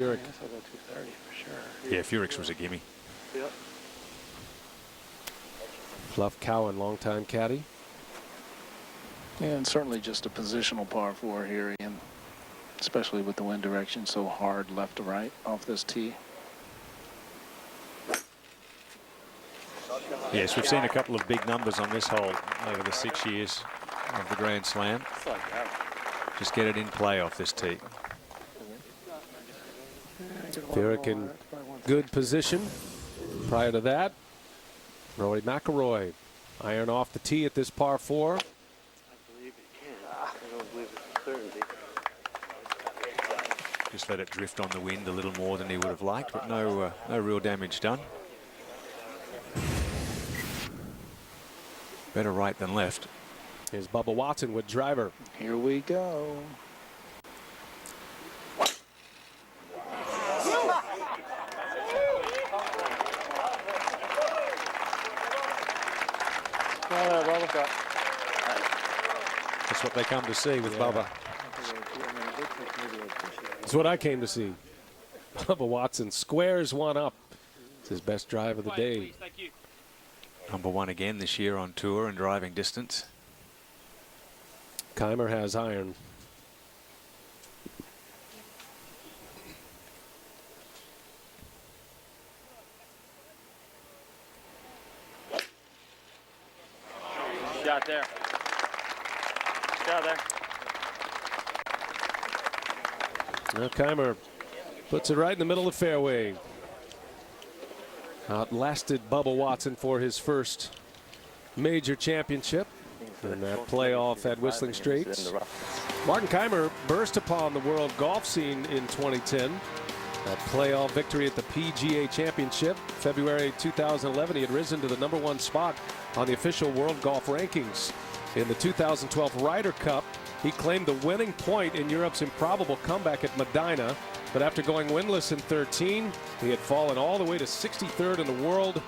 Furyk. I guess I'll go 230 for sure. Yeah, Furyk's was a gimme. Yep. Fluff Cowan, longtime caddy. And certainly just a positional par 4 here, Ian, especially with the wind direction so hard left to right off this tee. Yes, we've seen a couple of big numbers on this hole over the 6 years of the Grand Slam. Just get it in play off this tee. Furyk in good position. Prior to that, Rory McIlroy, iron off the tee at this par 4. I believe it can. I don't believe it's certainty. Just let it drift on the wind a little more than he would have liked, but no real damage done. Better right than left. Here's Bubba Watson with driver. Here we go. That's what they come to see with Bubba. That's what I came to see. Bubba Watson squares one up. It's his best drive of the day. #1 again this year on tour and driving distance. Kaymer has iron. Shot there. Shot there. Now Kaymer puts it right in the middle of the fairway. Outlasted Bubba Watson for his first major championship in that playoff at Whistling Straits. Martin Kaymer burst upon the world golf scene in 2010. That playoff victory at the PGA Championship. February 2011, he had risen to the #1 spot on the official world golf rankings. In the 2012 Ryder Cup, he claimed the winning point in Europe's improbable comeback at Medina. But after going winless in 13, he had fallen all the way to 63rd in the world.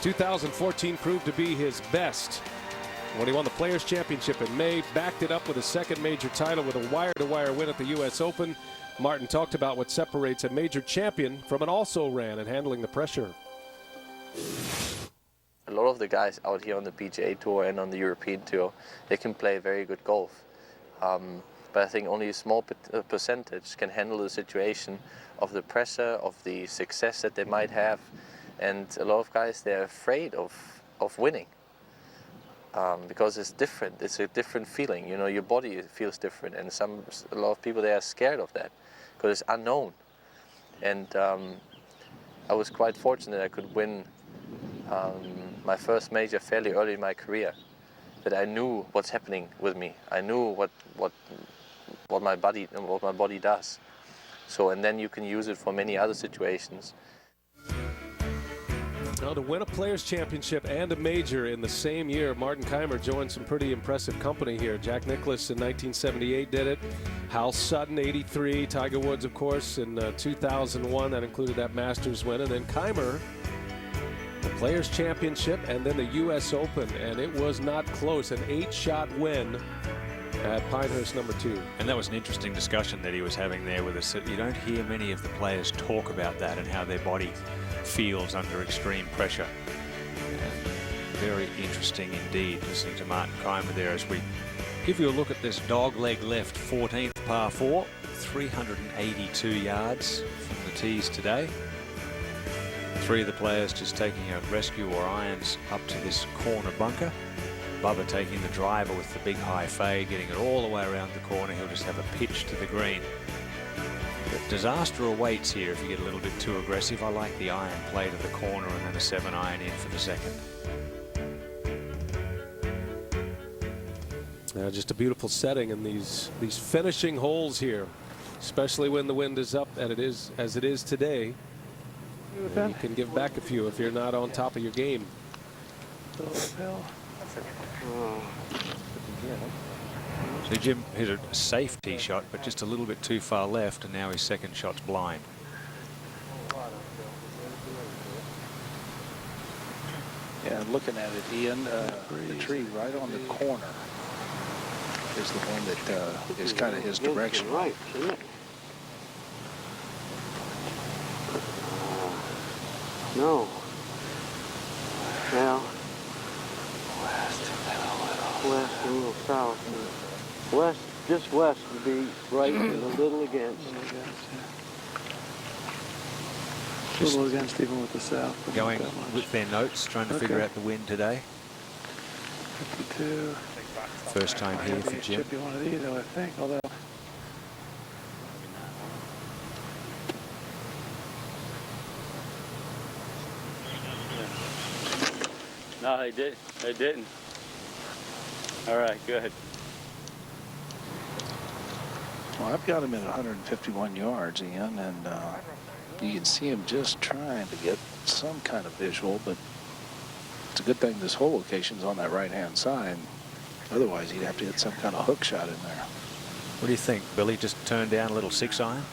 2014 proved to be his best when he won the Players' Championship in May, backed it up with a second major title with a wire-to-wire win at the U.S. Open. Martin talked about what separates a major champion from an also-ran and handling the pressure. A lot of the guys out here on the PGA Tour and on the European Tour, they can play very good golf. But I think only a small percentage can handle the situation of the pressure, of the success that they might have. And a lot of guys, they're afraid of winning because it's different. It's a different feeling. You know, your body feels different. And a lot of people, they are scared of that because it's unknown. And I was quite fortunate I could win my first major fairly early in my career. That I knew what's happening with me. I knew what my body does. So, and then you can use it for many other situations. Now, to win a Players' Championship and a major in the same year, Martin Kaymer joined some pretty impressive company here. Jack Nicklaus in 1978 did it. Hal Sutton, 83. Tiger Woods, of course, in 2001. That included that Masters win. And then Kaymer, the Players' Championship, and then the U.S. Open. And it was not close. An 8-shot win at Pinehurst #2. And that was an interesting discussion that he was having there with us. You don't hear many of the players talk about that and how their body feels under extreme pressure. Very interesting indeed listening to Martin Kaymer there as we give you a look at this dogleg left 14th par 4, 382 yards from the tees today. 3 of the players just taking a rescue or irons up to this corner bunker. Bubba taking the driver with the big high fade, getting it all the way around the corner. He'll just have a pitch to the green. But disaster awaits here if you get a little bit too aggressive. I like the iron play to the corner and then a 7-iron in for the second. Just a beautiful setting in these finishing holes here, especially when the wind is up as it is today. And you can give back a few if you're not on top of your game. So Jim hit a safe tee shot, but just a little bit too far left, and now his second shot's blind. Yeah, looking at it, Ian, the tree right on the corner is the one that is kind of his direction. Right, isn't it? No. Now, west and a little south. West, just west would be right and a little against. A little against even with the south. Going with their notes, trying to figure out the wind today. 52. First time here for It Jim. should be one of these, though, I think. Although. No, they did. They didn't. All right, good. Well, I've got him at 151 yards, Ian, and you can see him just trying to get some kind of visual, but it's a good thing this whole location's on that right-hand side. Otherwise, he'd have to hit some kind of hook shot in there. What do you think, Billy? Just turned down a little 6-iron?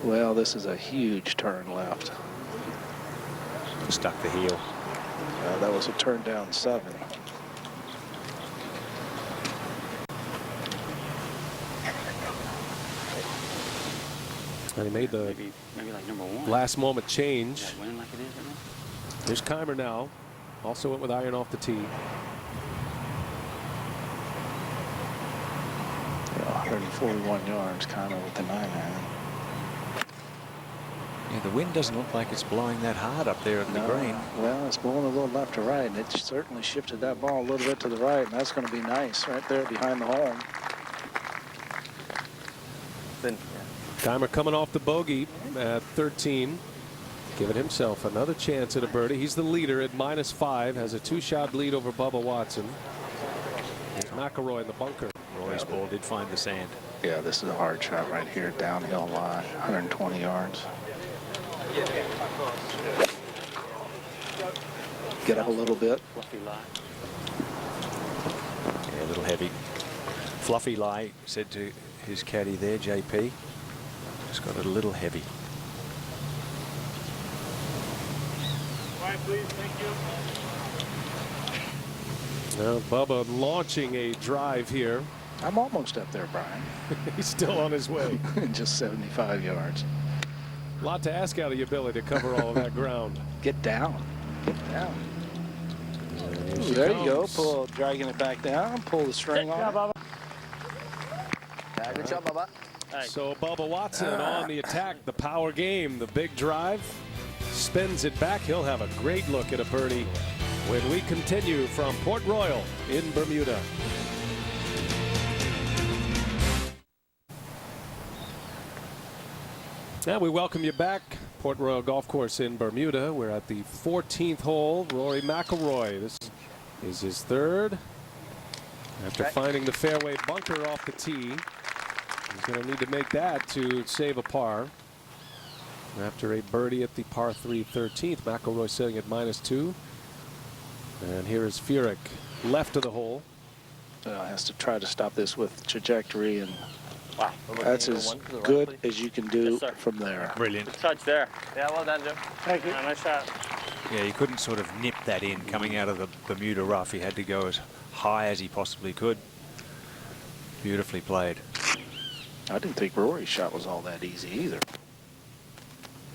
Well, this is a huge turn left. Stuck the heel. That was a turn down 7. And he made the Maybe like number 1. last moment change. Yeah, winning like it is right now. There's Kaymer now. Also went with iron off the tee. Yeah, 141 yards, kind of with the 9-iron. Yeah, the wind doesn't look like it's blowing that hard up there at the green. Well, it's blowing a little left to right, and it certainly shifted that ball a little bit to the right, and that's going to be nice right there behind the hole. Kaymer coming off the bogey at 13. Giving himself another chance at a birdie. He's the leader at -5. Has a 2-shot lead over Bubba Watson. There's McIlroy in the bunker. Rory's ball did find the sand. Yeah, this is a hard shot right here, downhill line, 120 yards. Get up a little bit. Fluffy lie. Yeah, a little heavy. Fluffy lie, said to his caddy there, JP. Just got it a little heavy. Please, thank you. Now Bubba launching a drive here. I'm almost up there, Brian. He's still on his way. Just 75 yards. A lot to ask out of your ability to cover all of that ground. Get down. Get down. Here Ooh, she there you go. comes. Dragging it back down. Pull the string on. Bubba. Yeah, good job, Bubba. So Bubba Watson on the attack, the power game, the big drive, spins it back. He'll have a great look at a birdie when we continue from Port Royal in Bermuda. Now we welcome you back. Port Royal Golf Course in Bermuda. We're at the 14th hole. Rory McIlroy. This is his 3rd. After finding the fairway bunker off the tee. He's going to need to make that to save a par. After a birdie at the par 3 13th, McIlroy sitting at -2. And here is Furyk, left of the hole. Has to try to stop this with trajectory, and Wow. that's as good as you can do Yes, sir. from there. Brilliant. Good touch there. Yeah, well done, Jim. Thank you. Nice shot. Yeah, he couldn't sort of nip that in coming out of the Bermuda rough. He had to go as high as he possibly could. Beautifully played. I didn't think Rory's shot was all that easy either.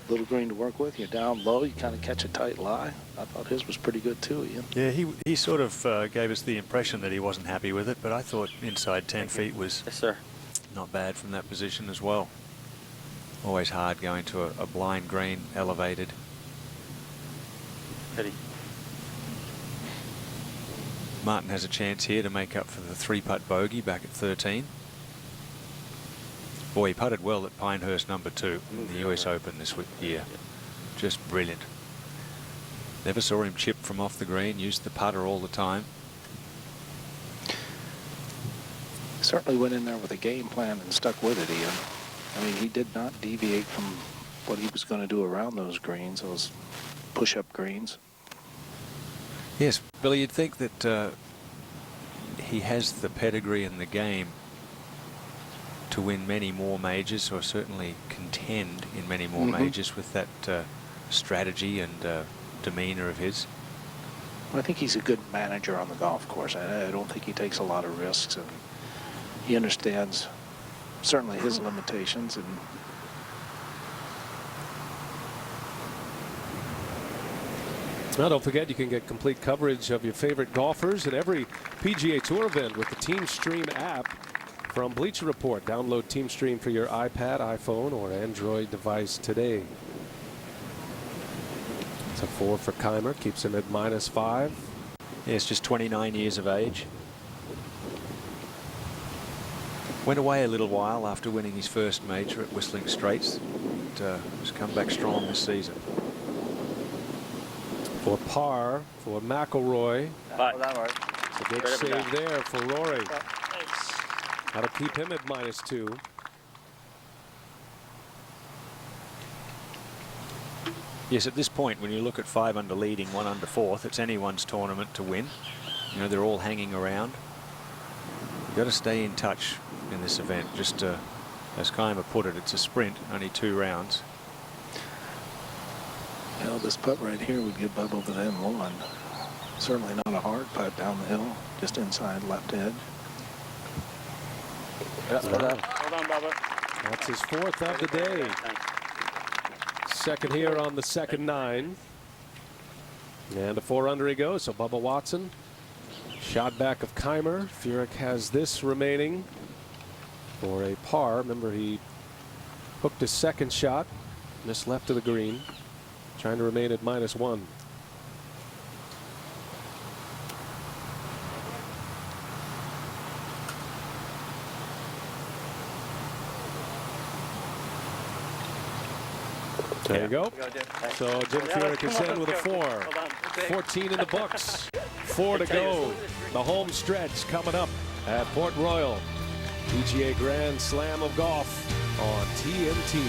Little green to work with. You're down low. You kind of catch a tight lie. I thought his was pretty good too, Ian. Yeah, he sort of gave us the impression that he wasn't happy with it, but I thought inside 10 feet was Yes, sir. not bad from that position as well. Always hard going to a blind green, elevated. Pity. Martin has a chance here to make up for the 3-putt bogey back at 13. Boy, he putted well at Pinehurst #2 in the US Open this year. Just brilliant. Never saw him chip from off the green, used the putter all the time. Certainly went in there with a game plan and stuck with it, Ian. I mean, he did not deviate from what he was going to do around those greens, those push-up greens. Yes, Billy, you'd think that he has the pedigree in the game to win many more majors, or certainly contend in many more majors with that strategy and demeanor of his. I think he's a good manager on the golf course. I don't think he takes a lot of risks, and he understands certainly his limitations, and Now, don't forget, you can get complete coverage of your favorite golfers at every PGA Tour event with the Team Stream app from Bleacher Report. Download Team Stream for your iPad, iPhone, or Android device today. It's a 4 for Kaymer, keeps him at -5. Yeah, it's just 29 years of age. Went away a little while after winning his first major at Whistling Straits. But, has come back strong this season. For par for McIlroy. But A good save there for Rory. That'll keep him at -2. Yes, at this point, when you look at 5 under leading, 1 under fourth, it's anyone's tournament to win. You know, they're all hanging around. You've got to stay in touch in this event. Just as Kaymer put it, it's a sprint, only 2 rounds. You know, this putt right here would give Bubba the N1. Certainly not a hard putt down the hill, just inside left edge. Hold on, Bubba. That's his 4th of the day. Second here on the second 9. And a 4 under he goes. So Bubba Watson, shot back of Kaymer. Furyk has this remaining for a par. Remember, he hooked his second shot, missed left of the green, trying to remain at -1. There you go. So Jim Furyk is in with a 4. 14 in the books. 4 to go. The home stretch coming up at Port Royal. PGA Grand Slam of Golf on TNT.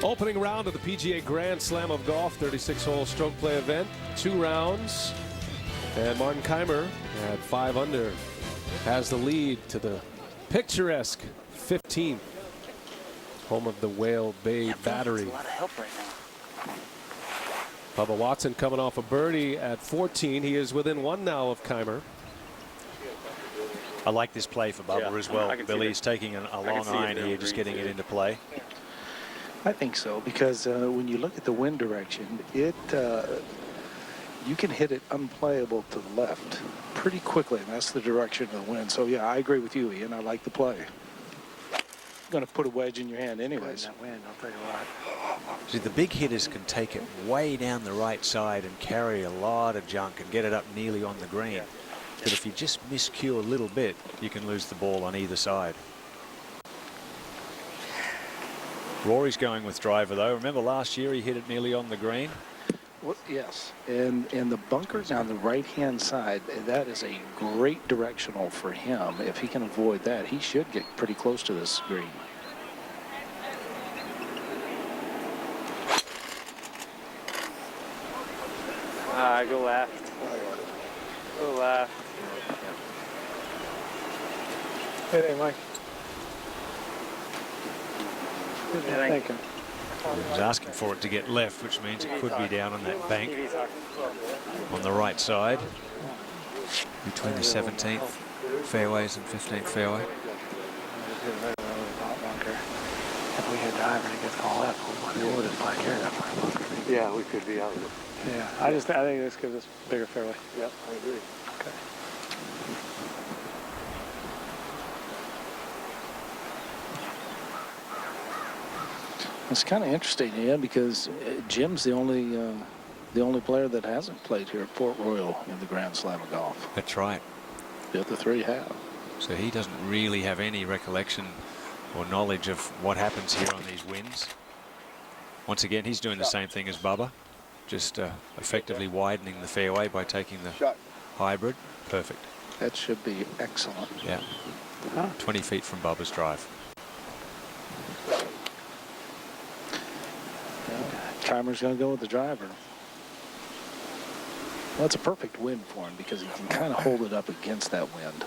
Opening round of the PGA Grand Slam of Golf 36-hole stroke play event. 2 rounds. And Martin Kaymer at 5 under. Has the lead to the picturesque 15th. Home of the Whale Bay Battery. A lot of help right now. Bubba Watson coming off a birdie at 14. He is within 1 now of Kaymer. I like this play for Bubba as well. Billy is taking a long iron here, just getting it into play. I think so, because when you look at the wind direction, you can hit it unplayable to the left pretty quickly, and that's the direction of the wind. So yeah, I agree with you, Ian. I like the play. Going to put a wedge in your hand anyways. That wind, I'll tell you what. See, the big hitters can take it way down the right side and carry a lot of junk and get it up nearly on the green. But if you just miscue a little bit, you can lose the ball on either side. Rory's going with driver though. Remember last year he hit it nearly on the green? Well, yes, and the bunkers on the right-hand side, that is a great directional for him. If he can avoid that, he should get pretty close to this green. Go left. Go left. Hey, Mike. Thank you. He was asking for it to get left, which means it could be down on that bank on the right side between the 17th fairways and 15th fairway. If we had driver and it gets all left, we would have black hair that far. Yeah, we could be out of it. Yeah, I think this gives us a bigger fairway. Yep, I agree. Okay. It's kind of interesting, yeah, because Jim's the only player that hasn't played here at Port Royal in the Grand Slam of Golf. That's right. The other 3 have. So he doesn't really have any recollection or knowledge of what happens here on these wins. Once again, he's doing the same thing as Bubba, just effectively widening the fairway by taking the hybrid. Perfect. That should be excellent. Yeah. 20 feet from Bubba's drive. Kaymer's going to go with the driver. Well, it's a perfect wind for him because he can kind of hold it up against that wind.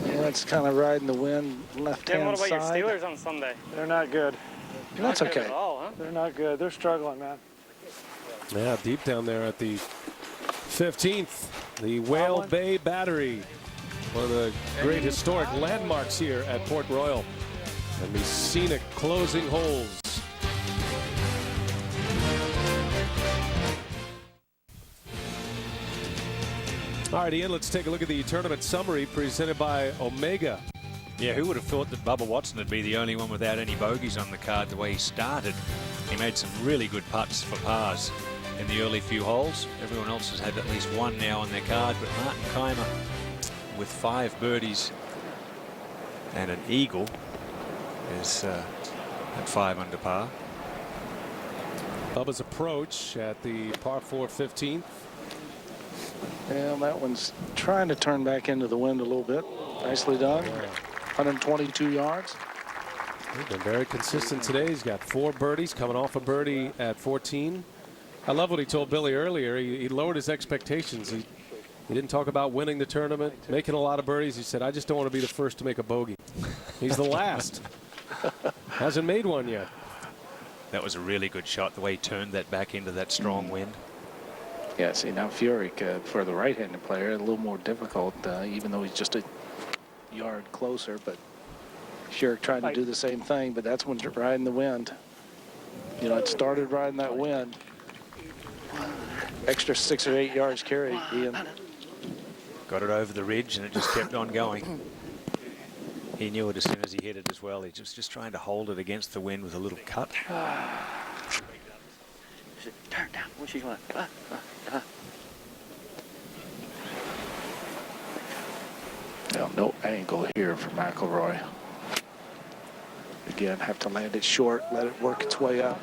Yeah, it's kind of riding the wind left-hand side. What about your Steelers on Sunday? They're not good. That's Not good okay. at all, huh? They're not good. They're struggling, man. Yeah, deep down there at the 15th, the Whale Bay Battery, one of the great historic landmarks here at Port Royal, and the scenic closing holes. All right, Ian, let's take a look at the tournament summary presented by Omega. Yeah, who would have thought that Bubba Watson would be the only one without any bogeys on the card the way he started? He made some really good putts for pars in the early few holes. Everyone else has had at least one now on their card, but Martin Kaymer with 5 birdies and an eagle is at 5 under par. Bubba's approach at the par 4 15th. Well, that one's trying to turn back into the wind a little bit. Nicely done. 122 yards. He's been very consistent today. He's got 4 birdies, coming off a birdie at 14. I love what he told Billy earlier. He lowered his expectations. He didn't talk about winning the tournament, making a lot of birdies. He said, I just don't want to be the first to make a bogey. He's the last. Hasn't made one yet. That was a really good shot, the way he turned that back into that strong wind. Yeah, see, now Furyk, for the right-handed player, a little more difficult, even though he's just a yard closer. But Furyk trying to do the same thing, but that's when riding the wind. You know, it started riding that wind. Extra 6 or 8 yards carry, Ian. Got it over the ridge, and it just kept on going. He knew it as soon as he hit it as well. He was just trying to hold it against the wind with a little cut. Turn down. Where's she going? Well, no angle here for McIlroy. Again, have to land it short, let it work its way up.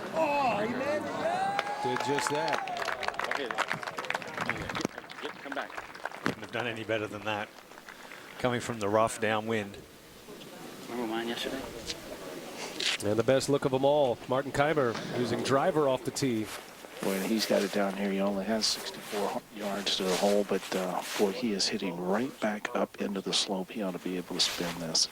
Did just that. Come back. Couldn't have done any better than that. Coming from the rough downwind. Remember mine yesterday? And the best look of them all, Martin Kaymer using driver off the tee. Boy, he's got it down here. He only has 64 yards to the hole, but boy, he is hitting right back up into the slope. He ought to be able to spin this.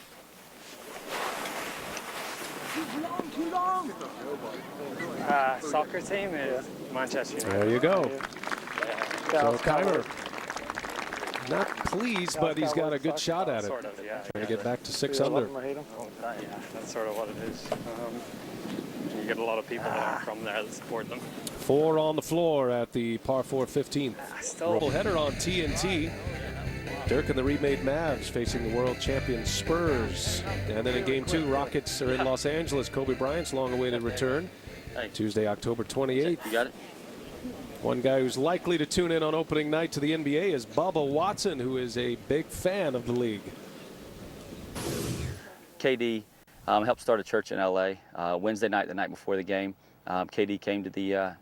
Soccer team is Manchester United. There you go. So Kaymer, not pleased, but he's got a good shot at it. Sort of, yeah. Trying to get back to 6 Do you under. love him or hate him? Yeah, that's sort of what it is. You get a lot of people that are from there that support them. 4 on the floor at the par 4 15th. Double header on TNT. Dirk and the remade Mavs facing the world champion Spurs. And then in game 2, Rockets are in Los Angeles. Kobe Bryant's long-awaited return. Tuesday, October 28th. You got it? One guy who's likely to tune in on opening night to the NBA is Bubba Watson, who is a big fan of the league. KD helped start a church in LA. Wednesday night, the night before the game, KD came to the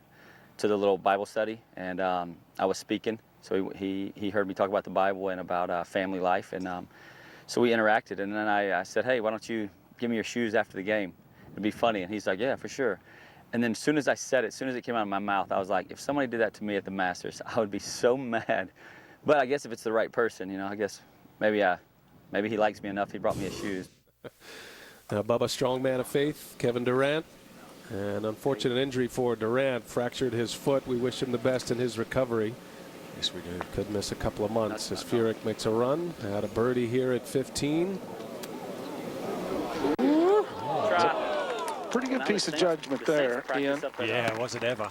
little Bible study, and I was speaking. So he heard me talk about the Bible and about family life, and so we interacted. And then I said, hey, why don't you give me your shoes after the game? It'd be funny. And he's like, yeah, for sure. And then as soon as I said it, as soon as it came out of my mouth, I was like, if somebody did that to me at the Masters, I would be so mad. But I guess if it's the right person, you know, I guess maybe he likes me enough. He brought me his shoes. Now, Bubba, strong man of faith, Kevin Durant. An unfortunate injury for Durant, fractured his foot. We wish him the best in his recovery. Yes, we do. Could miss a couple of months as Furyk makes a run. Had a birdie here at 15. Pretty good piece of judgment there, Ian. Yeah, was it ever.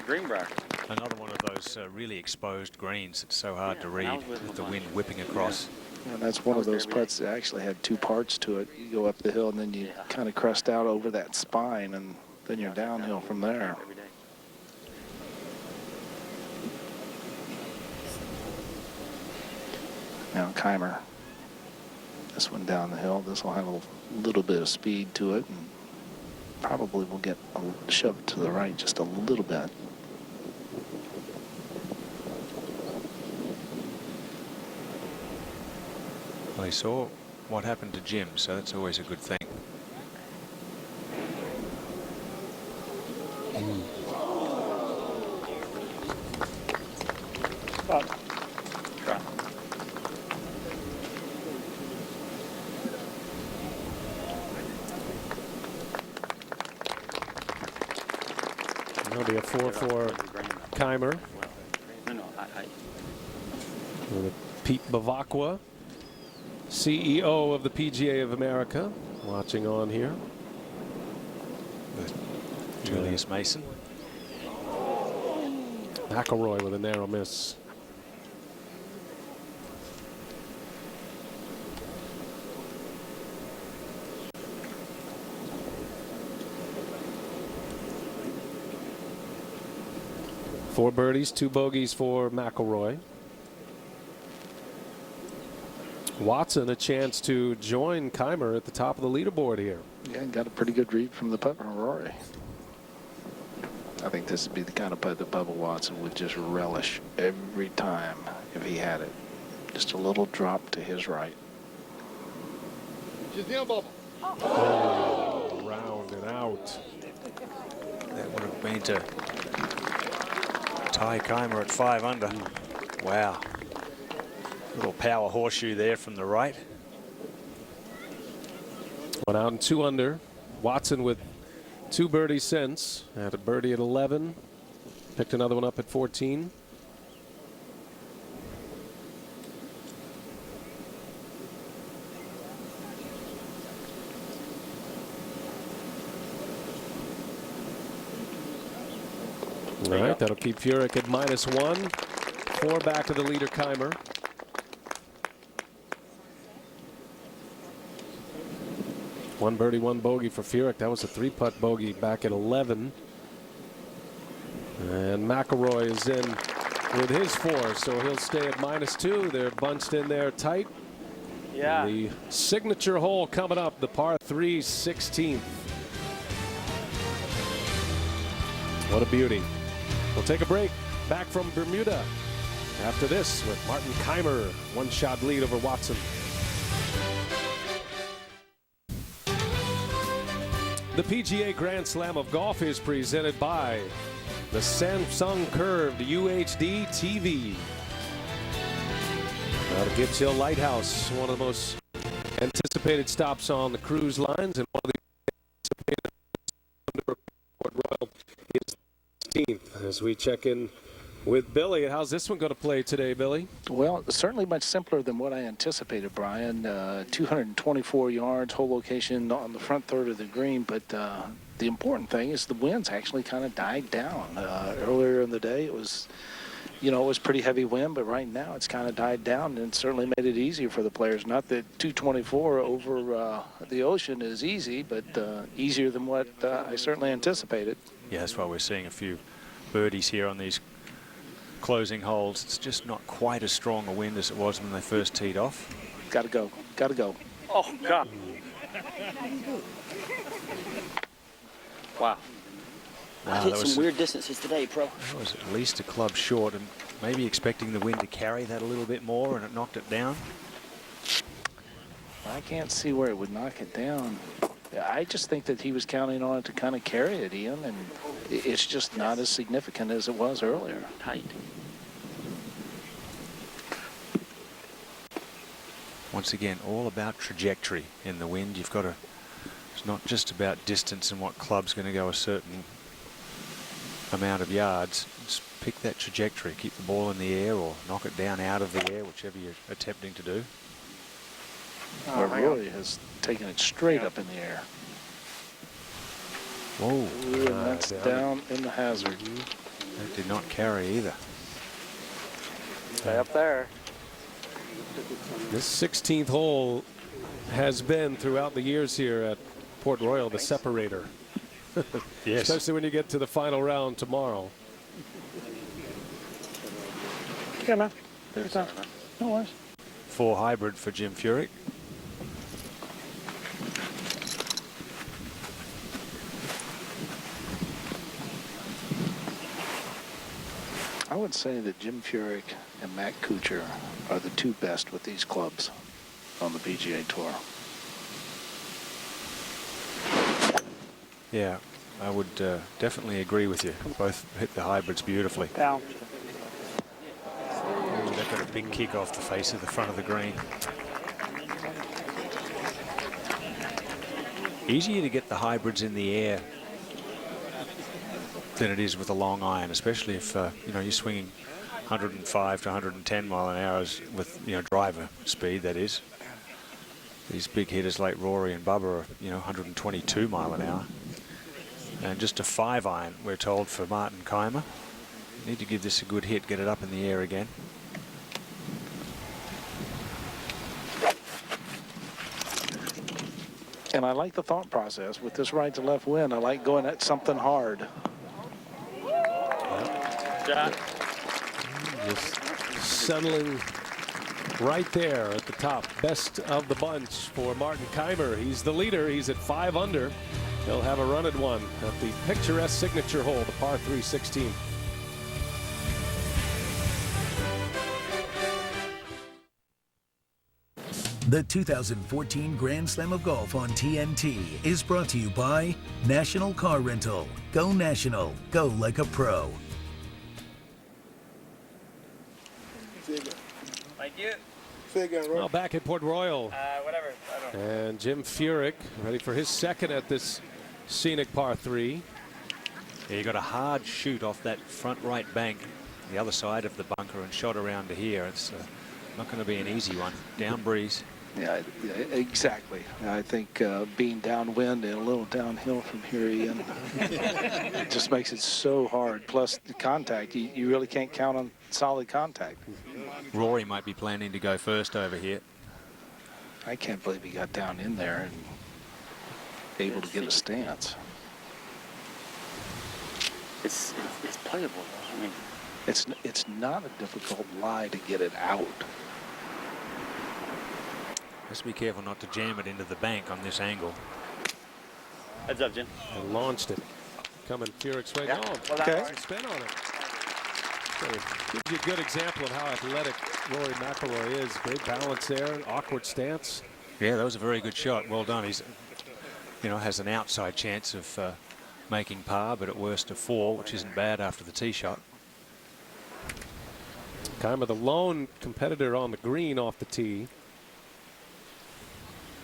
Greenbrier. Another one of those really exposed greens. It's so hard to read with the wind whipping across. And that's one of those putts that actually had 2 parts to it. You go up the hill and then you kind of crest out over that spine, and then you're downhill from there. Now Kaymer, this one down the hill. This will have a little bit of speed to it, and probably will get shoved to the right just a little bit. Well, he saw what happened to Jim, so that's always a good thing. That'll be a 4 for Kaymer. Pete Bavacqua, CEO of the PGA of America, watching on here. Julius Mason. McIlroy with a narrow miss. Four birdies, 2 bogeys for McIlroy. Watson a chance to join Kaymer at the top of the leaderboard here. Yeah, got a pretty good read from the putter, Rory. I think this would be the kind of putt that Bubba Watson would just relish every time if he had it. Just a little drop to his right. Oh, round and out. That would have been to tie Kaymer at 5 under. Wow. Little power horseshoe there from the right. 1 out and 2 under. Watson with 2 birdies since. Had a birdie at 11. Picked another one up at 14. All right, that'll keep Furyk at -1. 4 back of the leader, Kaymer. One birdie, 1 bogey for Furyk. That was a 3-putt bogey back at 11. And McIlroy is in with his 4, so he'll stay at -2. They're bunched in there tight. Yeah. The signature hole coming up, the par 3 16th. What a beauty. We'll take a break. Back from Bermuda after this with Martin Kaymer. 1-shot lead over Watson. The PGA Grand Slam of Golf is presented by the Samsung Curved UHD TV. The Gibbs Hill Lighthouse, one of the most anticipated stops on the cruise lines, and one of the anticipated under Port Royal is 16th. As we check in with Billy, how's this one going to play today, Billy? Well, certainly much simpler than what I anticipated, Brian. 224 yards, hole location on the front third of the green, but the important thing is the winds actually kind of died down. Earlier in the day, it was, you know, it was pretty heavy wind, but right now it's kind of died down, and it certainly made it easier for the players. Not that 224 over the ocean is easy, but easier than what I certainly anticipated. Yeah, that's why we're seeing a few birdies here on these closing holes. It's just not quite as strong a wind as it was when they first teed off. Got to go. Got to go. Oh, God. Wow. I hit some weird distances today, pro. That was at least a club short, and maybe expecting the wind to carry that a little bit more, and it knocked it down. I can't see where it would knock it down. I just think that he was counting on it to kind of carry it, Ian, and it's just not as significant as it was earlier. Tight. Once again, all about trajectory in the wind. You've got to, it's not just about distance and what club's going to go a certain amount of yards. Just pick that trajectory, keep the ball in the air or knock it down out of the air, whichever you're attempting to do. Oh, Rory has taken it straight up in the air. Whoa. And that's down in the hazard. That did not carry either. Stay up there. This 16th hole has been throughout the years here at Port Royal the separator. Yes. Especially when you get to the final round tomorrow. Yeah, man. Take your time. No worries. 4 hybrid for Jim Furyk. I would say that Jim Furyk and Matt Kuchar are the 2 best with these clubs on the PGA Tour. Yeah, I would definitely agree with you. Both hit the hybrids beautifully. Down. Ooh, they've got a big kick off the face of the front of the green. Easier to get the hybrids in the air than it is with a long iron, especially if you know, you're swinging 105 to 110 mile an hour with, you know, driver speed, that is. These big hitters like Rory and Bubba are, you know, 122 mile an hour. And just a 5 iron, we're told, for Martin Kaymer. Need to give this a good hit, get it up in the air again. And I like the thought process with this right to left wind. I like going at something hard. Shot. Just settling right there at the top. Best of the bunch for Martin Kaymer. He's the leader. He's at 5 under. He'll have a run at one at the picturesque signature hole, the par 3 16. The 2014 Grand Slam of Golf on TNT is brought to you by National Car Rental. Go National. Go like a pro. Thank you. Well, back at Port Royal. Whatever. I don't know. And Jim Furyk ready for his second at this scenic par 3. Yeah, you got a hard shoot off that front right bank, the other side of the bunker, and shot around to here. It's not going to be an easy one. Down breeze. Yeah, exactly. I think being downwind and a little downhill from here, Ian, it just makes it so hard. Plus the contact, you really can't count on solid contact. Rory might be planning to go first over here. I can't believe he got down in there and able to get a stance. It's playable. I mean, it's not a difficult lie to get it out. Just be careful not to jam it into the bank on this angle. heads up, Jim. And launched it. Coming Furyk's way. Yeah. Oh, Well, okay. Spin on it. So gives you a good example of how athletic Rory McIlroy is. Great balance there. An awkward stance. Yeah, that was a very good shot. Well done. He's, you know, has an outside chance of making par, but at worst a 4, which isn't bad after the tee shot. Kaymer, the lone competitor on the green off the tee.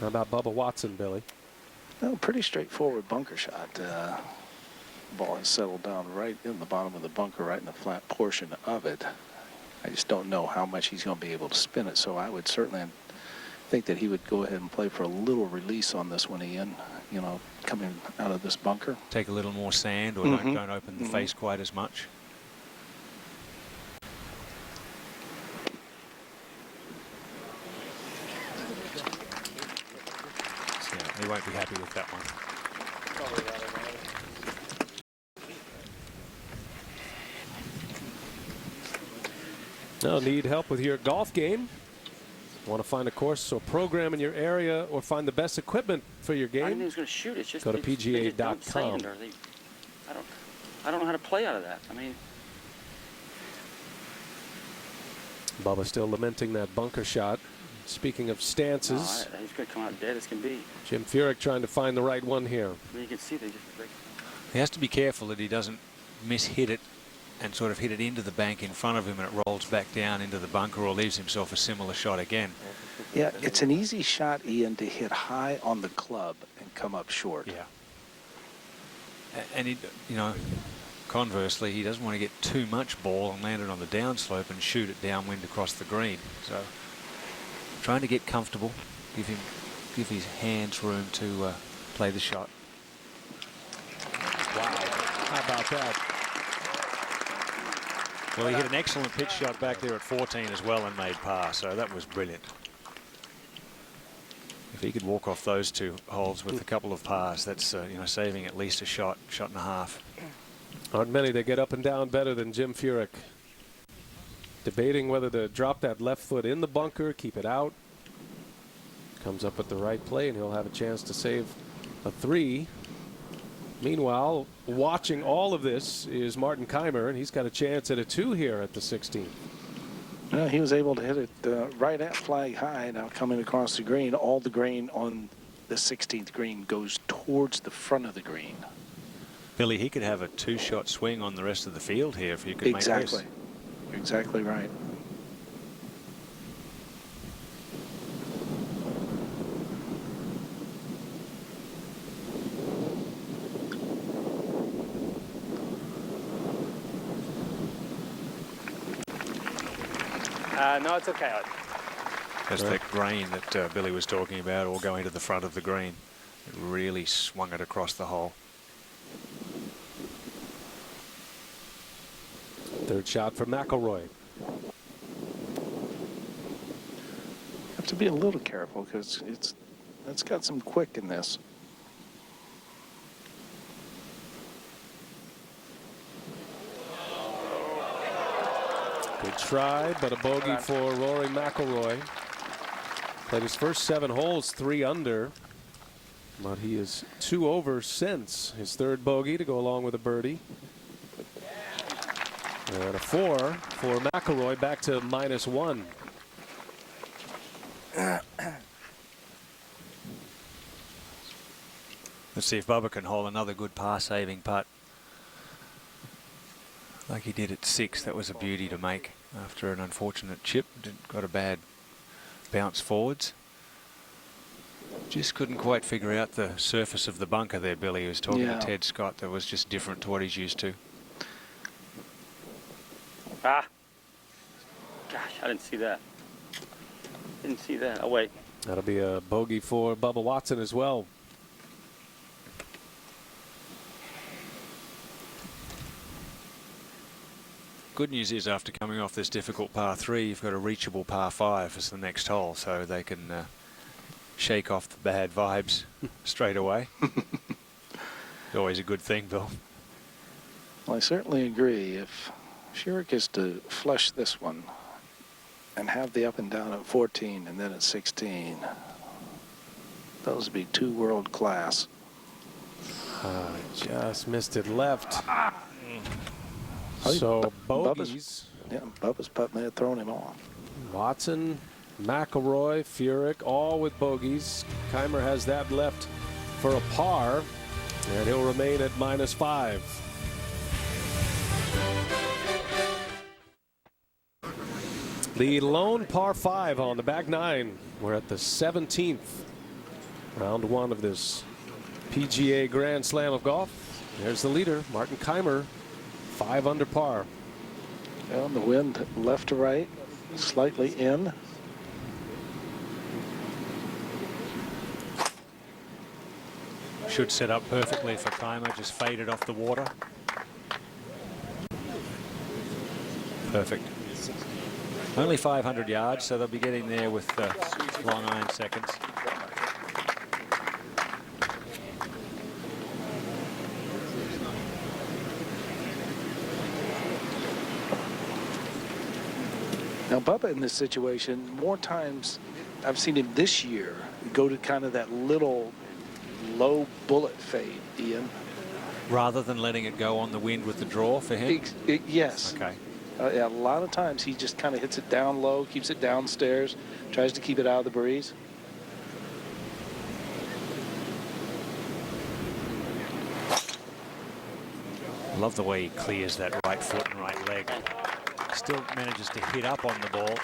How about Bubba Watson, Billy? No, pretty straightforward bunker shot. Ball has settled down right in the bottom of the bunker, right in the flat portion of it. I just don't know how much he's going to be able to spin it, so I would certainly think that he would go ahead and play for a little release on this one, Ian. You know, coming out of this bunker. Take a little more sand, or don't open the face quite as much. He won't be happy with that one. No, need help with your golf game? Want to find a course or program in your area, or find the best equipment for your I didn't think game? he was going to shoot. It's just Go to they just dump PGA.com. sand, or I don't know how to play out of that. I mean, Bubba still lamenting that bunker shot. Speaking of stances, no, he's going to come out dead as can be. Jim Furyk trying to find the right one here. I mean, you can see they just. He has to be careful that he doesn't mishit it and sort of hit it into the bank in front of him, and it rolls back down into the bunker, or leaves himself a similar shot again. Yeah, it's an easy shot, Ian, to hit high on the club and come up short. Yeah. And he, you know, conversely, he doesn't want to get too much ball and land it on the downslope and shoot it downwind across the green. So trying to get comfortable, give his hands room to play the shot. Wow. How about that? Well, he hit an excellent pitch shot back there at 14 as well and made par, so that was brilliant. If he could walk off those 2 holes with a couple of pars, that's you know, saving at least a shot and a half. Aren't many that get up and down better than Jim Furyk. Debating whether to drop that left foot in the bunker, keep it out. Comes up with the right play, and he'll have a chance to save a 3. Meanwhile, watching all of this is Martin Kaymer, and he's got a chance at a 2 here at the 16th. Well, he was able to hit it right at flag high. Now coming across the green, all the grain on the 16th green goes towards the front of the green. Billy, he could have a 2-shot swing on the rest of the field here if you could make this. Exactly. Exactly right. No, it's okay. As that grain that Billy was talking about, all going to the front of the green, it really swung it across the hole. Third shot for McIlroy. Have to be a little careful because it's got some quick in this. Good try, but a bogey for Rory McIlroy. Played his first 7 holes 3 under, but he is 2 over since his 3rd bogey to go along with a birdie. And a 4 for McIlroy, back to -1. Let's see if Bubba can hole another good par-saving putt like he did at 6. That was a beauty to make after an unfortunate chip. Got a bad bounce forwards. Just couldn't quite figure out the surface of the bunker there, Billy. He was talking to Ted Scott. That was just different to what he's used to. Ah. Gosh, I didn't see that. Didn't see that. Oh, wait. That'll be a bogey for Bubba Watson as well. Good news is after coming off this difficult par 3, you've got a reachable par 5 as the next hole, so they can shake off the bad vibes straight away. Always a good thing, Bill. Well, I certainly agree. If Furyk is to flush this one and have the up and down at 14 and then at 16, those would be 2 world class. Just missed it left. So bogeys. Bubba's putt may have thrown him off. Watson, McIlroy, Furyk, all with bogeys. Kaymer has that left for a par, and he'll remain at -5. The lone par 5 on the back 9. We're at the 17th. Round 1 of this PGA Grand Slam of golf. There's the leader, Martin Kaymer, 5 under par. Well, the wind left to right, slightly in. Should set up perfectly for Kaymer, just faded off the water. Perfect. Only 500 yards, so they'll be getting there with long iron seconds. Now, Bubba in this situation, more times I've seen him this year go to kind of that little low bullet fade, Ian. Rather than letting it go on the wind with the draw for him? Yes. Okay. Yeah, a lot of times he just kind of hits it down low, keeps it downstairs, tries to keep it out of the breeze. Love the way he clears that right foot and right leg. Still manages to hit up on the ball.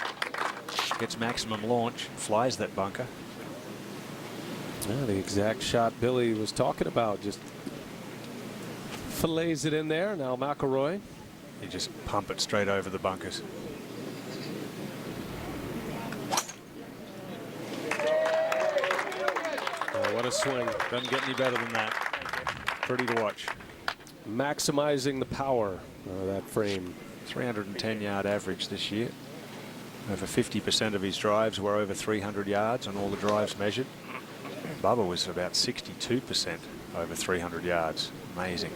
Gets maximum launch, flies that bunker. Yeah, the exact shot Billy was talking about. Just fillets it in there. Now McIlroy. You just pump it straight over the bunkers. Oh, what a swing. Doesn't get any better than that. Pretty to watch. Maximizing the power of that frame. 310-yard average this year. Over 50% of his drives were over 300 yards on all the drives measured. Bubba was about 62% over 300 yards. Amazing.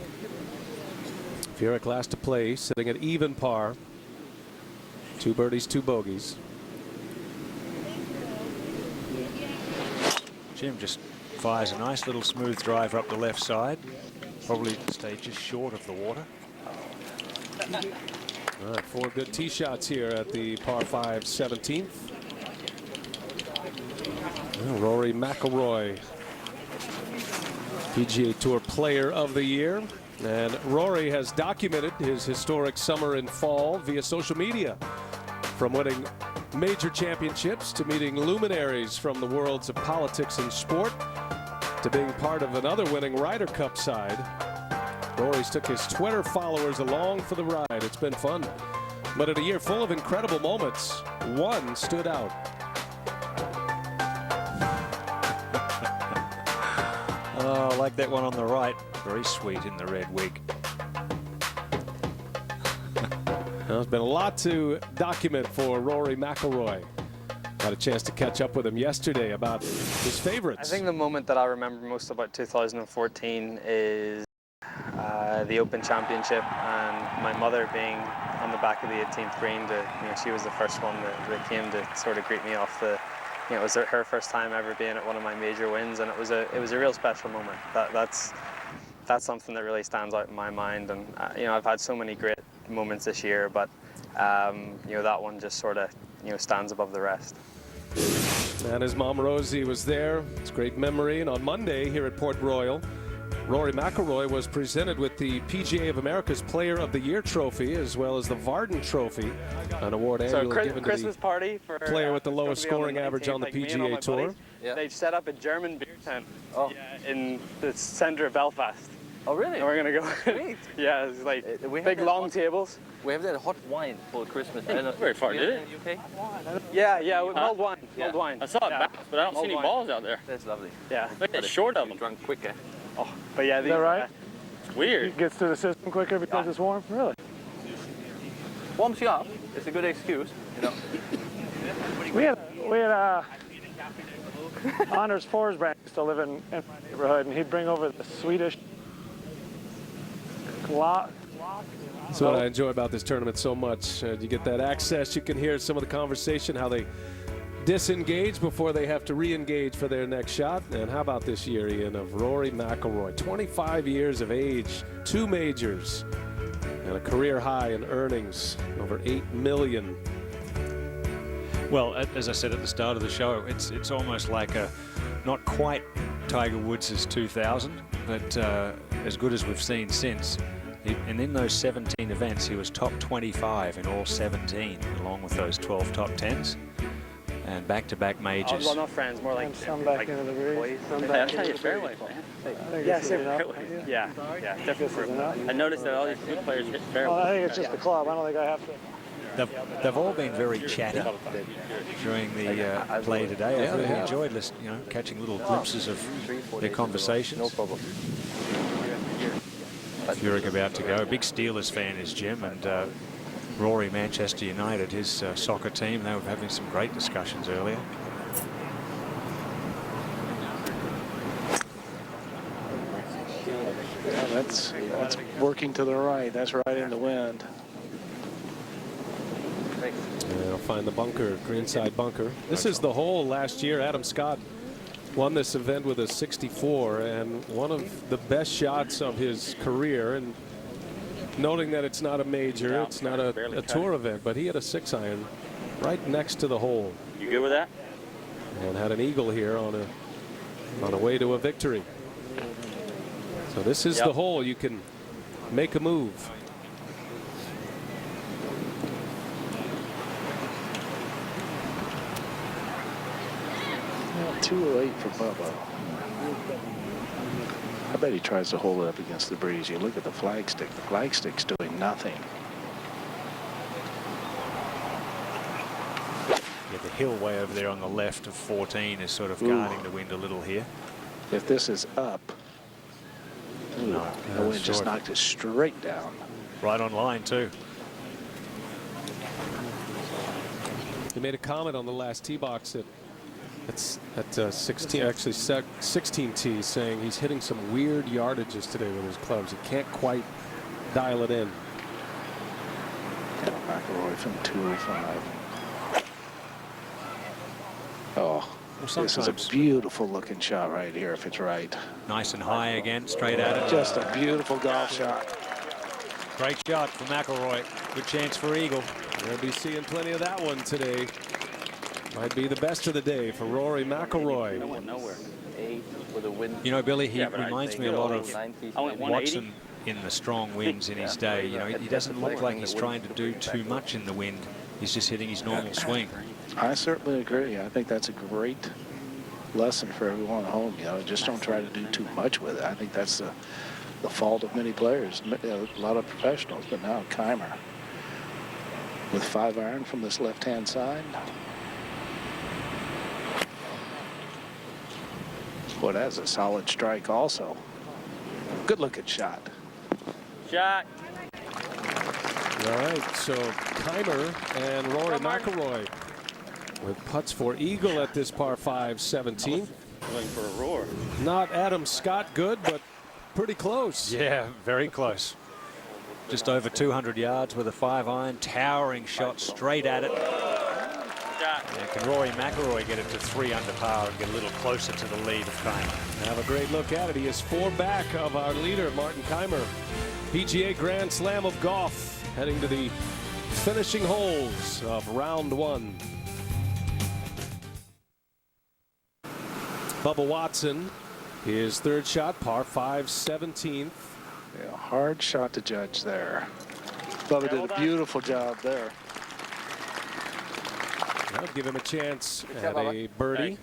Furyk last to play, sitting at even par. 2 birdies, 2 bogeys. Jim just fires a nice little smooth driver up the left side. Probably stayed just short of the water. All right, 4 good tee shots here at the par 5 17th. Well, Rory McIlroy, PGA Tour Player of the Year. And Rory has documented his historic summer and fall via social media. From winning major championships to meeting luminaries from the worlds of politics and sport to being part of another winning Ryder Cup side. Rory's took his Twitter followers along for the ride. It's been fun. But in a year full of incredible moments, one stood out. Oh, I like that one on the right. Very sweet in the red wig. There's been a lot to document for Rory McIlroy. Had a chance to catch up with him yesterday about his favorites. I think the moment that I remember most about 2014 is the Open Championship and my mother being on the back of the 18th green. She was the first one that came to sort of greet me off the. It was her first time ever being at one of my major wins, and it was a real special moment. That's something that really stands out in my mind. And I've had so many great moments this year, but that one just sort of stands above the rest. And his mom Rosie was there. It's a great memory. And on Monday here at Port Royal, Rory McIlroy was presented with the PGA of America's Player of the Year trophy, as well as the Varden Trophy, an award annually given to the party for player with the lowest scoring average on the PGA Tour. Yeah. They've set up a German beer tent in the center of Belfast. Oh, really? And we're going to go. Great. Yeah, it's like big long tables. We have that hot wine for Christmas. I don't know. Very far, did it? UK? Yeah, mulled wine. Mulled wine. I saw it back, but I don't see any balls out there. That's lovely. Yeah. It's short of them. Drunk quicker. Oh, but yeah, Is that right? It's weird. It gets through the system quicker because it's warm? Really? Warms you up. It's a good excuse, We had Anders Forsbrand used to live in my neighborhood, and he'd bring over the Swedish clock. That's what I enjoy about this tournament so much. You get that access. You can hear some of the conversation, how they disengage before they have to re-engage for their next shot. And how about this year, Ian, of Rory McIlroy, 25 years of age, 2 majors, and a career high in earnings, over $8 million. Well, as I said at the start of the show, it's almost like not quite Tiger Woods' 2000, but as good as we've seen since. And in those 17 events, he was top 25 in all 17, along with those 12 top 10s. And back-to-back majors. Well, not friends, more like some back into the breeze. Some back into the fairway, man. Yeah, different group. I noticed that all these good players hit fairway. Well, I think it's just the club. I don't think I have to. They've all been very chatty during the play today. I've really enjoyed catching little glimpses of their conversations. No problem. Furyk about to go. Big Steelers fan is Jim, and Rory, Manchester United, his soccer team, they were having some great discussions earlier. Yeah, that's working to the right. That's right in the wind. I'll find the bunker, greenside bunker. This is the hole last year. Adam Scott won this event with a 64, and one of the best shots of his career. And noting that it's not a major, it's not a tour event, but he had a 6-iron right next to the hole. You good with that? And had an eagle here on a way to a victory. So this is the hole you can make a move. Well, too late for Bubba. I bet he tries to hold it up against the breeze. You look at the flagstick. The flagstick's doing nothing. Yeah, the hill way over there on the left of 14 is sort of guarding the wind a little here. If this is up, the wind just knocked it straight down. Right on line, too. He made a comment on the last tee box at 16, actually 16 tees, saying he's hitting some weird yardages today with his clubs. He can't quite dial it in. McIlroy from 205. Oh, this is a beautiful looking shot right here if it's right. Nice and high again, straight at it. Just a beautiful golf shot. Great shot for McIlroy. Good chance for eagle. We'll be seeing plenty of that one today. Might be the best of the day for Rory McIlroy. You know, Billy, he reminds me a lot of I went 180. Watson in the strong winds in his day. You know, he doesn't look like he's trying to do too much in the wind. He's just hitting his normal swing. I certainly agree. I think that's a great lesson for everyone at home. You know, just don't try to do too much with it. I think that's the fault of many players, a lot of professionals, but now Kaymer. with 5-iron from this left-hand side. Boy, that's a solid strike also. Good looking shot. Shot. All right, so Kaymer and Rory McIlroy with putts for eagle at this par 5 17. Going for a roar. Not Adam Scott good, but pretty close. Yeah, very close. Just over 200 yards with a 5-iron, towering shot straight at it. Shot. And can Rory McIlroy get it to 3 under par and get a little closer to the lead of Kaymer? Have a great look at it. He is 4 back of our leader, Martin Kaymer. PGA Grand Slam of golf, heading to the finishing holes of round 1. Bubba Watson, his 3rd shot, par 5 17th. Yeah, hard shot to judge there. Bubba did a beautiful job there. That'll give him a chance at a birdie.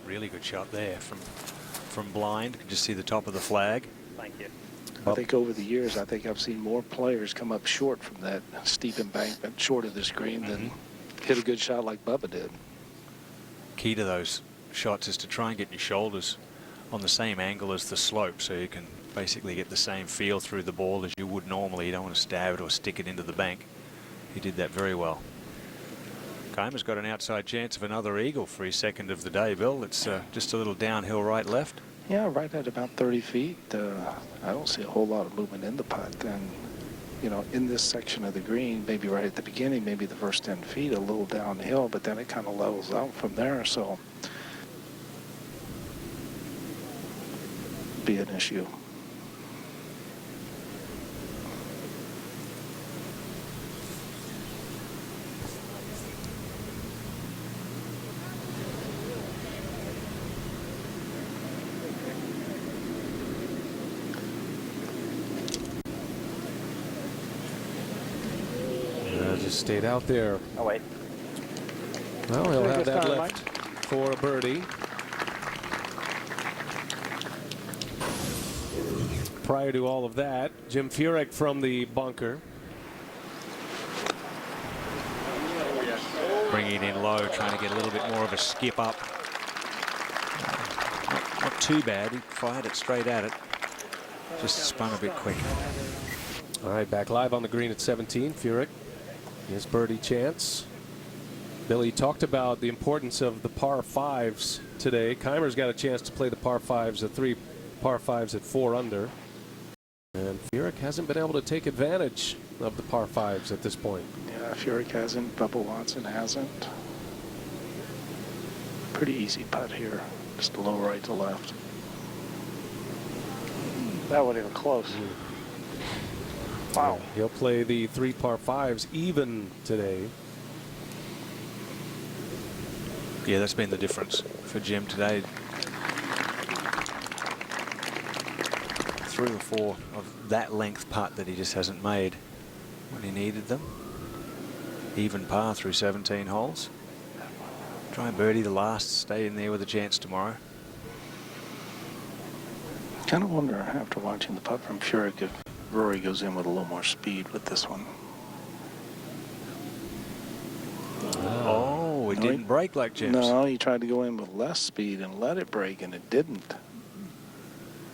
Really good shot there from blind. You can just see the top of the flag. Thank you. I think over the years, I think I've seen more players come up short from that steep embankment, short of the screen, than hit a good shot like Bubba did. Key to those shots is to try and get your shoulders on the same angle as the slope, so you can basically get the same feel through the ball as you would normally. You don't want to stab it or stick it into the bank. He did that very well. Kaymer's got an outside chance of another eagle for his 2nd of the day, Bill. It's just a little downhill right left. Yeah, right at about 30 feet. I don't see a whole lot of movement in the putt. And, you know, in this section of the green, maybe right at the beginning, maybe the first 10 feet, a little downhill, but then it kind of levels out from there. So, be an issue. Just stayed out there. Oh, wait. Well, he'll have that left for a birdie. Prior to all of that, Jim Furyk from the bunker. Bringing it in low, trying to get a little bit more of a skip up. Not too bad. He fired it straight at it. Just spun a bit quick. All right, back live on the green at 17. Furyk, his birdie chance. Billy talked about the importance of the par 5s today. Kaymer's got a chance to play the par 5s at 3 par 5s at 4 under. And Furyk hasn't been able to take advantage of the par 5s at this point. Yeah, Furyk hasn't. Bubba Watson hasn't. Pretty easy putt here. Just a low right to left. That wasn't even close. Wow. He'll play the 3 par 5s even today. Yeah, that's been the difference for Jim today. 3 or 4 of that length putt that he just hasn't made when he needed them. Even par through 17 holes. Try and birdie the last, stay in there with a chance tomorrow. Kind of wonder after watching the putt from Furyk if Rory goes in with a little more speed with this one. Oh, it didn't break like Jim's. No, he tried to go in with less speed and let it break, and it didn't.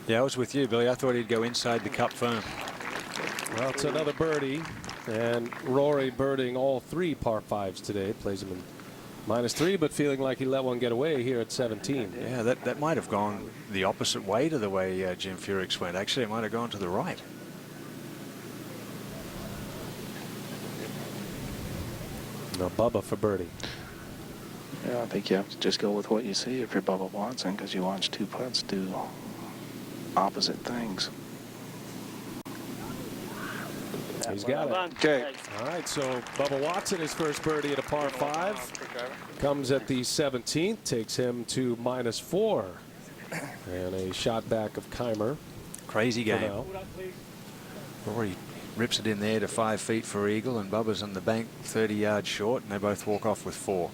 Yeah, I was with you, Billy. I thought he'd go inside the cup firm. Well, it's another birdie, and Rory birding all 3 par 5s today. Plays him in -3, but feeling like he let one get away here at 17. Yeah, that might have gone the opposite way to the way Jim Furyk's went. Actually, it might have gone to the right. No, Bubba for birdie. Yeah, I think you have to just go with what you see if you're Bubba Watson, because you watch 2 putts do opposite things. He's got it. Okay. All right, so Bubba Watson, his first birdie at a par 5, comes at the 17th, takes him to -4, and a shot back of Kaymer. Crazy game. Rory rips it in there to 5 feet for eagle, and Bubba's on the bank 30 yards short, and they both walk off with 4.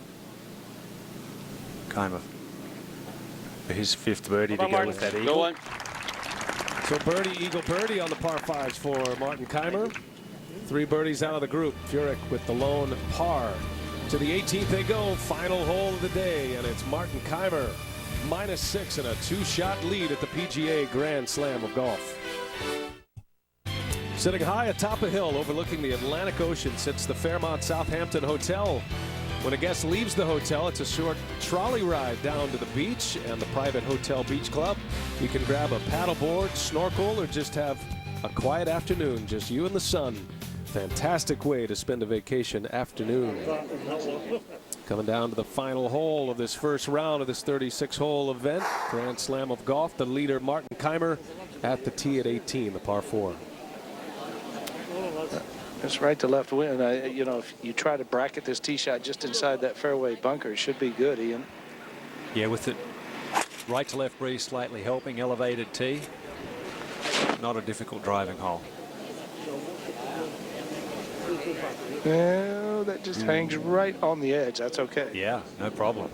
Kaymer for his 5th birdie to go with that eagle. Go on. So birdie, eagle, birdie on the par 5s for Martin Kaymer. 3 birdies out of the group. Furyk with the lone par. To the 18th they go. Final hole of the day, and it's Martin Kaymer, -6 and a 2-shot lead at the PGA Grand Slam of Golf. Sitting high atop a hill overlooking the Atlantic Ocean sits the Fairmont Southampton Hotel. When a guest leaves the hotel, it's a short trolley ride down to the beach and the private hotel beach club. You can grab a paddleboard, snorkel, or just have a quiet afternoon, just you and the sun. Fantastic way to spend a vacation afternoon. Coming down to the final hole of this first round of this 36-hole event, Grand Slam of Golf. The leader, Martin Kaymer, at the tee at 18, the par 4. It's right to left wind. You know, if you try to bracket this tee shot just inside that fairway bunker, it should be good, Ian. Yeah, with it right to left breeze slightly helping, elevated tee. Not a difficult driving hole. Well, that just hangs right on the edge. That's okay. Yeah, no problem.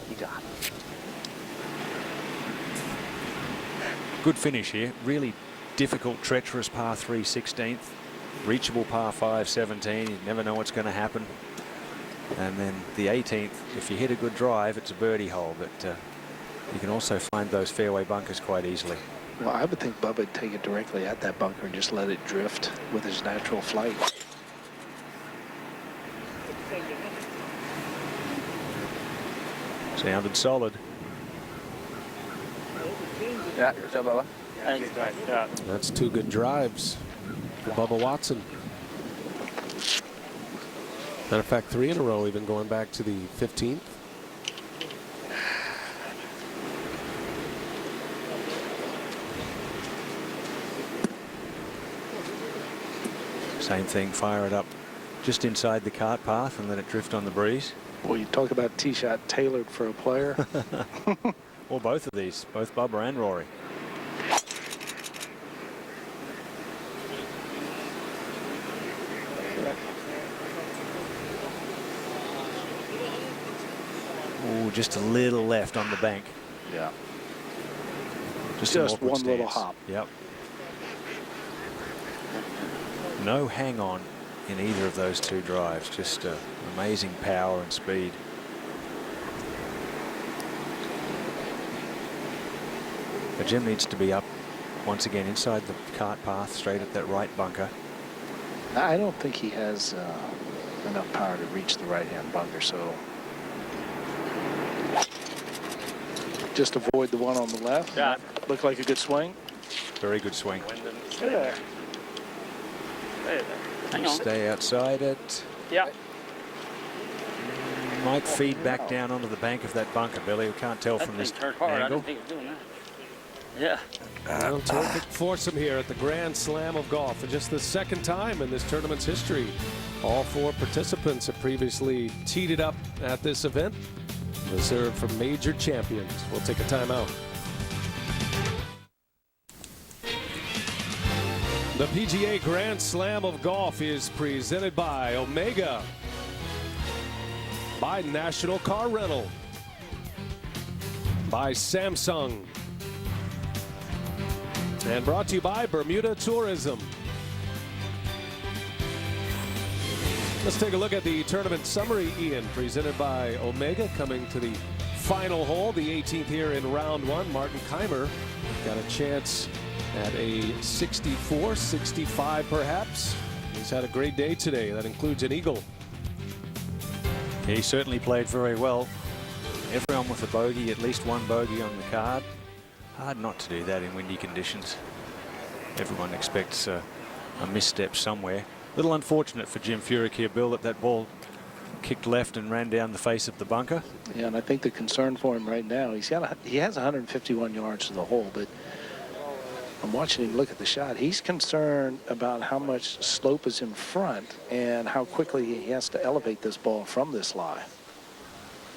You got it. Good finish here. Really difficult, treacherous par 3 16th. Reachable par 5 17. You never know what's going to happen. And then the 18th, if you hit a good drive, it's a birdie hole. But you can also find those fairway bunkers quite easily. Well, I would think Bubba would take it directly at that bunker and just let it drift with his natural flight. Sounded solid. Yeah, good job, Bubba. Yeah. That's 2 good drives for Bubba Watson. Matter of fact, 3 in a row, even going back to the 15th. Same thing, fire it up just inside the cart path and let it drift on the breeze. Well, you talk about a tee shot tailored for a player. Or both of these, both Bubba and Rory. Oh, just a little left on the bank. Yeah. Just one little hop. Yep. No hang on in either of those 2 drives. Just amazing power and speed. The Jim needs to be up once again inside the cart path, straight at that right bunker. I don't think he has enough power to reach the right-hand bunker, so just avoid the one on the left. Yeah. Look like a good swing. Very good swing. There. Hang on. Stay outside it. Yeah. Might feed back down onto the bank of that bunker, Billy. We can't tell from this angle. I didn't think it was doing that. Yeah. Well, terrific foursome here at the Grand Slam of Golf for just the 2nd time in this tournament's history. All 4 participants have previously teed it up at this event, reserved for major champions. We'll take a timeout. The PGA Grand Slam of Golf is presented by Omega, by National Car Rental, by Samsung, and brought to you by Bermuda Tourism. Let's take a look at the tournament summary, Ian, presented by Omega, coming to the final hole, the 18th here in round 1. Martin Kaymer got a chance at a 64, 65 perhaps. He's had a great day today. That includes an eagle. He certainly played very well. Everyone with a bogey, at least 1 bogey on the card. Hard not to do that in windy conditions. Everyone expects a misstep somewhere. A little unfortunate for Jim Furyk here, Bill, that ball kicked left and ran down the face of the bunker. Yeah, and I think the concern for him right now, he has 151 yards to the hole, but I'm watching him look at the shot. He's concerned about how much slope is in front and how quickly he has to elevate this ball from this lie.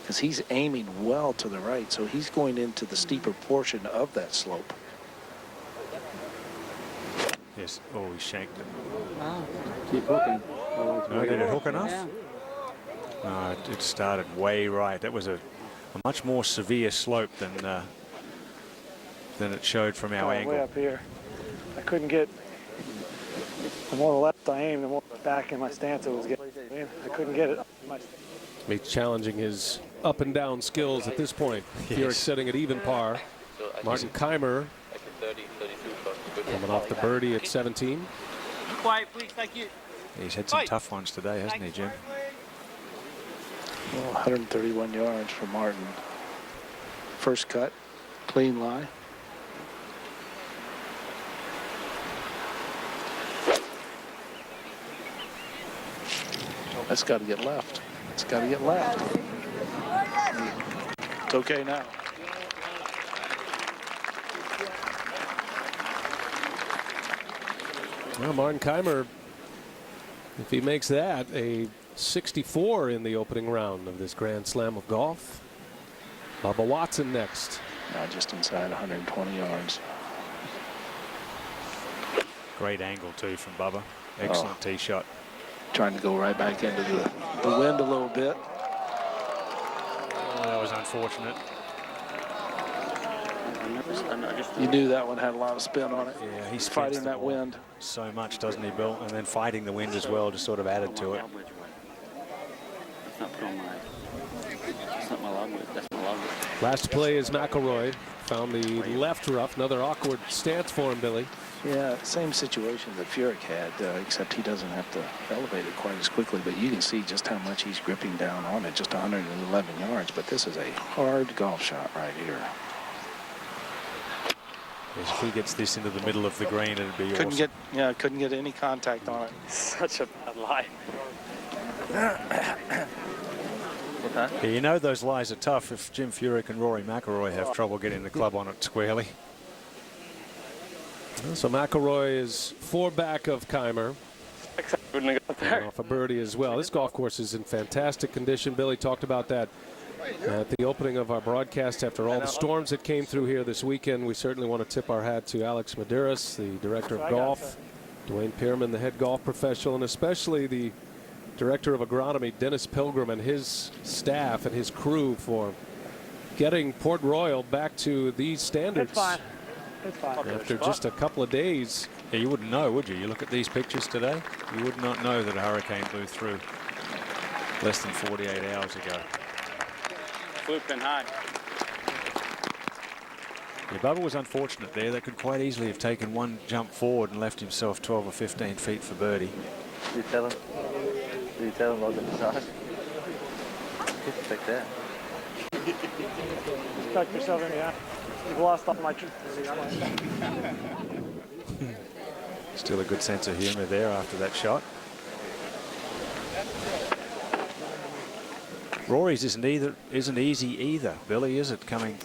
Because he's aiming well to the right, so he's going into the steeper portion of that slope. Yes. Oh, he shanked it. Wow. Keep hooking. No, did it hook enough? Yeah. No, it started way right. That was a much more severe slope than it showed from our angle. Way up here. I couldn't get The more left I aimed, the more back in my stance it was getting. I couldn't get it. Be challenging his up and down skills at this point. Furyk sitting at even par. Martin Kaymer coming off the birdie at 17. Quiet, please. Thank you. He's had some tough ones today, hasn't he, Jim? Well, 131 yards for Martin. First cut, clean lie. That's got to get left. It's got to get left. It's okay now. Well, Martin Kaymer, if he makes that, a 64 in the opening round of this Grand Slam of golf. Bubba Watson next. Now just inside 120 yards. Great angle, too, from Bubba. Excellent tee shot. Trying to go right back into the wind a little bit. Oh, that was unfortunate. You knew that one had a lot of spin on it. Yeah, he's fighting that wind so much, doesn't he, Bill? And then fighting the wind as well, just sort of added to it. That's not put on my. That's not my logwood. That's my logwood. Last play is McIlroy. Found the left rough. Another awkward stance for him, Billy. Yeah, same situation that Furyk had, except he doesn't have to elevate it quite as quickly. But you can see just how much he's gripping down on it, just 111 yards. But this is a hard golf shot right here. Yes, if he gets this into the middle of the green, it'd be awesome. Couldn't get any contact on it. Such a bad lie. Yeah, you know those lies are tough if Jim Furyk and Rory McIlroy have trouble getting the club on it squarely. So McIlroy is 4 back of Kaymer. Wouldn't have got there. Off a birdie as well. This golf course is in fantastic condition. Billy talked about that at the opening of our broadcast. After all the storms that came through here this weekend, we certainly want to tip our hat to Alex Medeiros, the director of golf, Dwayne Pearman, the head golf professional, and especially the director of agronomy, Dennis Pilgrim, and his staff and his crew for getting Port Royal back to these standards. It's fine. It's fine. After just a couple of days. Yeah, you wouldn't know, would you? You look at these pictures today, you would not know that a hurricane blew through less than 48 hours ago. Flipping high. Yeah, Bubba was unfortunate there. They could quite easily have taken one jump forward and left himself 12 or 15 feet for birdie. You tell him. You tell him about the massage. Like that. Just tuck yourself in, yeah. You've lost all my truth. Still a good sense of humor there after that shot. Rory's isn't easy either, Billy, is it? Coming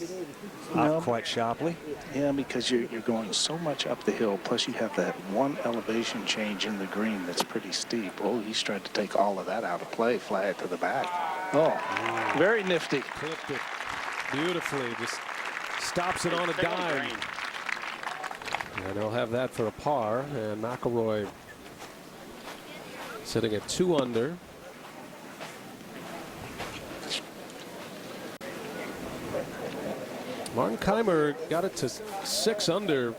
up quite sharply. Yeah, because you're going so much up the hill, plus you have that one elevation change in the green that's pretty steep. Oh, he's trying to take all of that out of play, fly it to the back. Oh, very nifty. Clipped it beautifully, just stops it on a dime. And he'll have that for a par, and McIlroy sitting at 2 under. Martin Kaymer got it to 6 under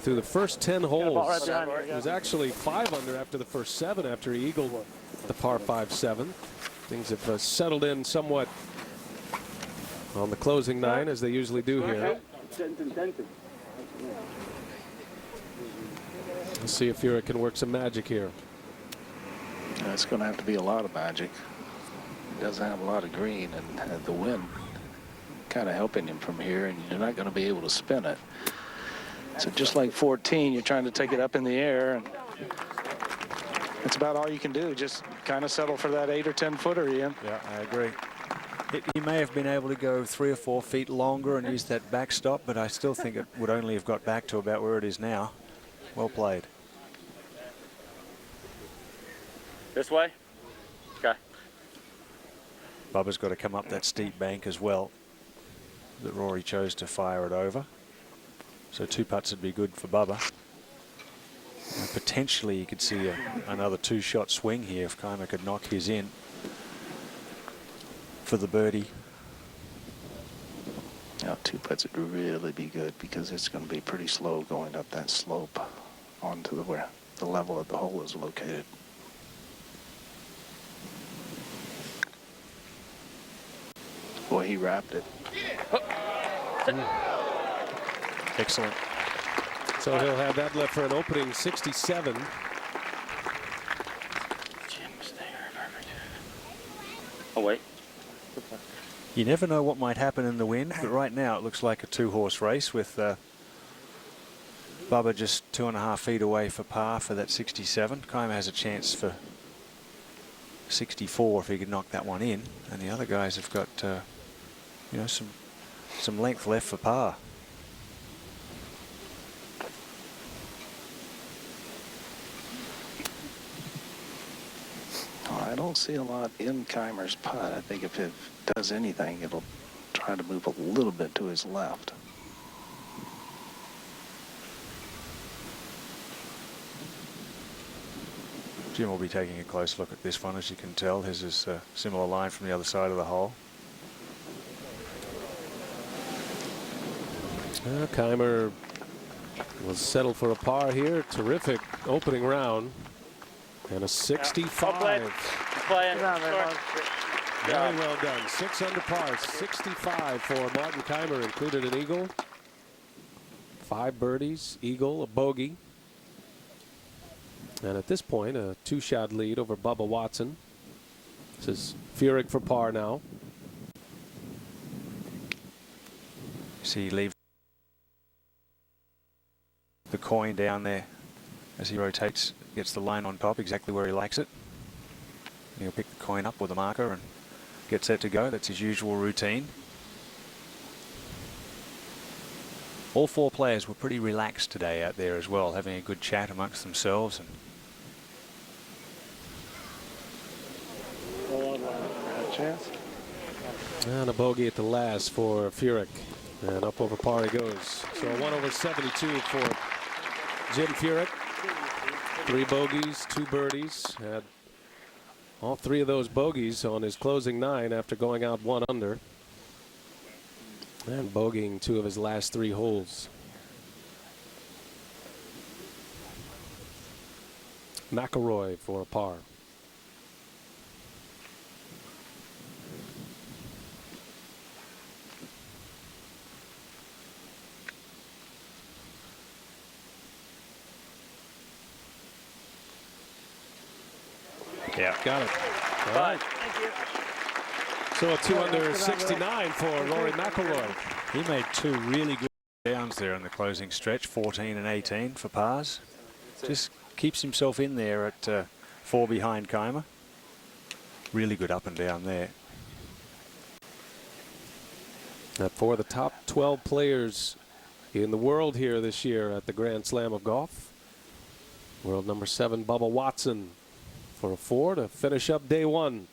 through the first 10 holes. It was actually 5 under after the first 7 after he eagled the par 5-7. Things have settled in somewhat on the closing 9, as they usually do here. Let's see if Furyk can work some magic here. It's going to have to be a lot of magic. He doesn't have a lot of green, and the wind kind of helping him from here, and you're not going to be able to spin it. So just like 14, you're trying to take it up in the air, and that's about all you can do. Just kind of settle for that 8 or 10 footer, Ian. Yeah, I agree. He may have been able to go 3 or 4 feet longer and use that backstop, but I still think it would only have got back to about where it is now. Well played. This way? Okay. Bubba's got to come up that steep bank as well that Rory chose to fire it over. So 2 putts would be good for Bubba. And potentially you could see another 2-shot swing here if Kaymer could knock his in for the birdie. Now 2 putts would really be good because it's going to be pretty slow going up that slope onto the the level that the hole is located. Boy, he wrapped it. Excellent. So he'll have that left for an opening 67. Oh, wait. You never know what might happen in the wind, but right now it looks like a two-horse race with Bubba just 2.5 feet away for par for that 67. Kaymer has a chance for 64 if he could knock that one in, and the other guys have got you know, some length left for par. I don't see a lot in Kaymer's putt. I think if it does anything, it'll try to move a little bit to his left. Jim will be taking a close look at this one. As you can tell, his is a similar line from the other side of the hole. Kaymer will settle for a par here. Terrific opening round. And a 65. Playing. Very well done. 6 under par, 65 for Martin Kaymer. Included an eagle, 5 birdies, eagle, a bogey. And at this point, a 2-shot lead over Bubba Watson. This is Furyk for par now. See, he leaves the coin down there as he rotates, gets the line on top exactly where he likes it. He'll pick the coin up with a marker and get set to go. That's his usual routine. All 4 players were pretty relaxed today out there as well, having a good chat amongst themselves. And a bogey at the last for Furyk. And up over par he goes. So 1 over 72 for Jim Furyk. 3 bogeys, 2 birdies. Had all 3 of those bogeys on his closing 9 after going out 1 under. And bogeying 2 of his last 3 holes. McIlroy for a par. Yeah, got it. All right. So a 2 under 69 for Rory McIlroy. He made 2 really good downs there in the closing stretch, 14 and 18 for pars. Just keeps himself in there at 4 behind Kaymer. Really good up and down there. For the top 12 players in the world here this year at the Grand Slam of Golf. World number 7, Bubba Watson, for a 4 to finish up day 1.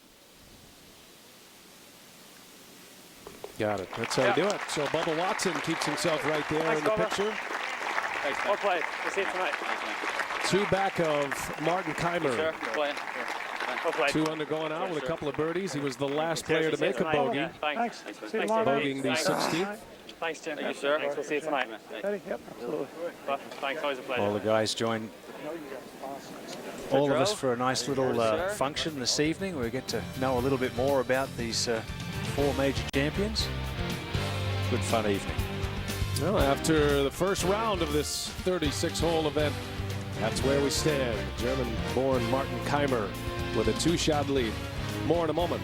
Got it. That's how you do it. So Bubba Watson keeps himself right there in the picture. Well played. We'll see you tonight. 2 back of Martin Kaymer. Sure, playing. 2 under going out with a couple of birdies. He was the last player to make a bogey. Thanks. See you tomorrow. Bogeying the 16th. Thanks, Jim. Thank you, sir. Thanks. We'll see you tonight. Ready? Yep, absolutely. Thanks. Always a pleasure. All the guys join all of us for a nice little function this evening. We get to know a little bit more about these 4 major champions. Good fun evening. Well, after the first round of this 36-hole event, that's where we stand. German-born Martin Kaymer with a 2-shot lead. More in a moment.